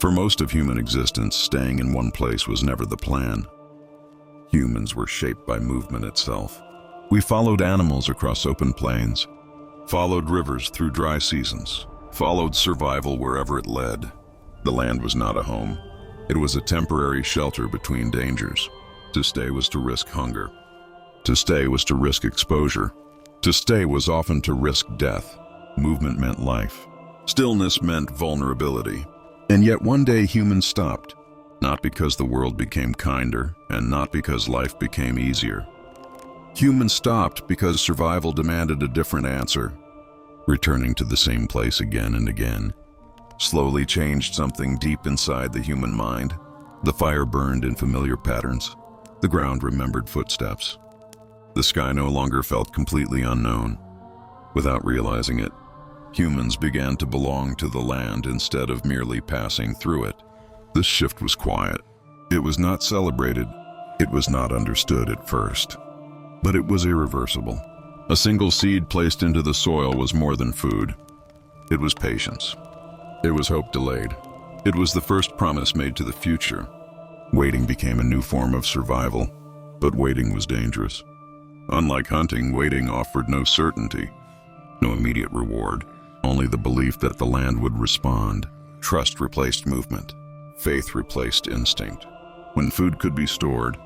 For most of human existence, staying in one place was never the plan. Humans were shaped by movement itself. We followed animals across open plains, followed rivers through dry seasons, followed survival wherever it led. The land was not a home. It was a temporary shelter between dangers. To stay was to risk hunger. To stay was to risk exposure. To stay was often to risk death. Movement meant life. Stillness meant vulnerability. And yet one day humans stopped, not because the world became kinder and not because life became easier. Humans stopped because survival demanded a different answer. Returning to the same place again and again slowly changed something deep inside the human mind. The fire burned in familiar patterns. The ground remembered footsteps. The sky no longer felt completely unknown. Without realizing it, humans began to belong to the land instead of merely passing through it. This shift was quiet. It was not celebrated. It was not understood at first. But it was irreversible. A single seed placed into the soil was more than food. It was patience. It was hope delayed. It was the first promise made to the future. Waiting became a new form of survival, but waiting was dangerous. Unlike hunting, waiting offered no certainty, no immediate reward, only the belief that the land would respond. Trust replaced movement. Faith replaced instinct. When food could be stored,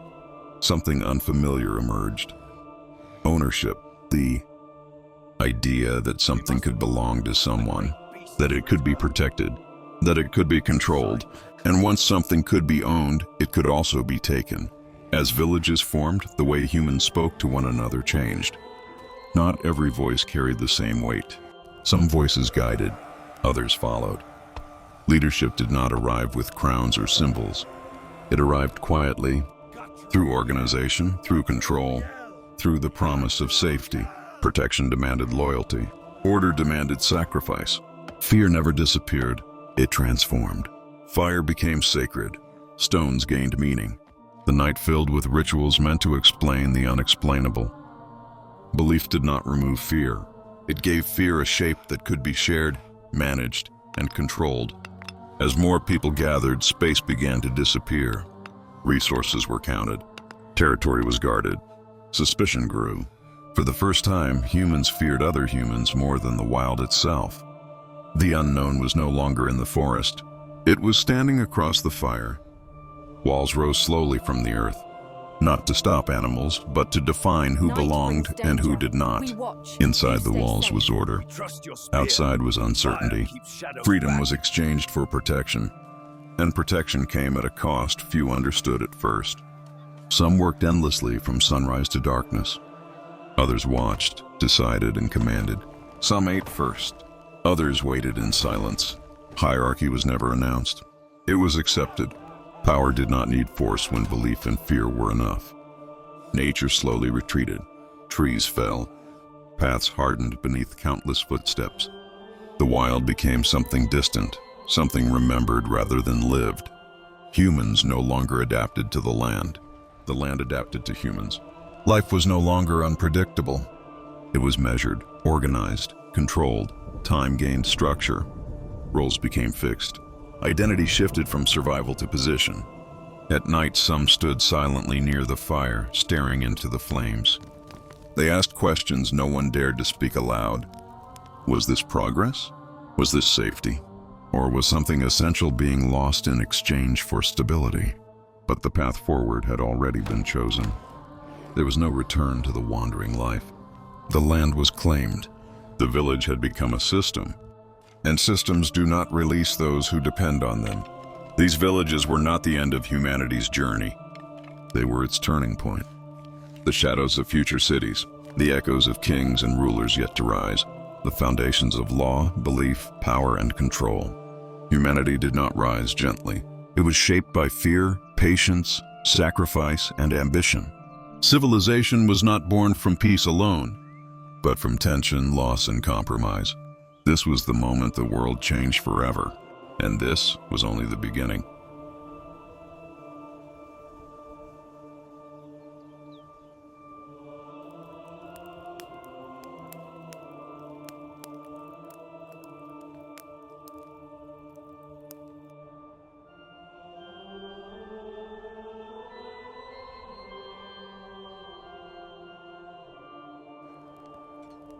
something unfamiliar emerged. Ownership, the idea that something could belong to someone, that it could be protected, that it could be controlled, and once something could be owned, it could also be taken. As villages formed, the way humans spoke to one another changed. Not every voice carried the same weight. Some voices guided, others followed. Leadership did not arrive with crowns or symbols. It arrived quietly, through organization, through control, through the promise of safety. Protection demanded loyalty. Order demanded sacrifice. Fear never disappeared. It transformed. Fire became sacred. Stones gained meaning. The night filled with rituals meant to explain the unexplainable. Belief did not remove fear. It gave fear a shape that could be shared, managed, and controlled. As more people gathered, space began to disappear. Resources were counted. Territory was guarded. Suspicion grew. For the first time, humans feared other humans more than the wild itself. The unknown was no longer in the forest. It was standing across the fire. Walls rose slowly from the earth, not to stop animals, but to define who belonged and who did not. Inside the walls was order. Outside was uncertainty. Freedom was exchanged for protection, and protection came at a cost few understood at first. Some worked endlessly from sunrise to darkness. Others watched, decided, and commanded. Some ate first. Others waited in silence. Hierarchy was never announced. It was accepted. Power did not need force when belief and fear were enough. Nature slowly retreated. Trees fell. Paths hardened beneath countless footsteps. The wild became something distant, something remembered rather than lived. Humans no longer adapted to the land. The land adapted to humans. Life was no longer unpredictable. It was measured, organized, controlled. Time gained structure. Roles became fixed. Identity shifted from survival to position. At night, some stood silently near the fire, staring into the flames. They asked questions no one dared to speak aloud. Was this progress? Was this safety? Or was something essential being lost in exchange for stability? But the path forward had already been chosen. There was no return to the wandering life. The land was claimed. The village had become a system. And systems do not release those who depend on them. These villages were not the end of humanity's journey. They were its turning point. The shadows of future cities, the echoes of kings and rulers yet to rise, the foundations of law, belief, power, and control. Humanity did not rise gently. It was shaped by fear, patience, sacrifice, and ambition. Civilization was not born from peace alone, but from tension, loss, and compromise. This was the moment the world changed forever, and this was only the beginning.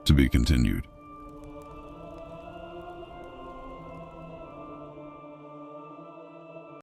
To be continued.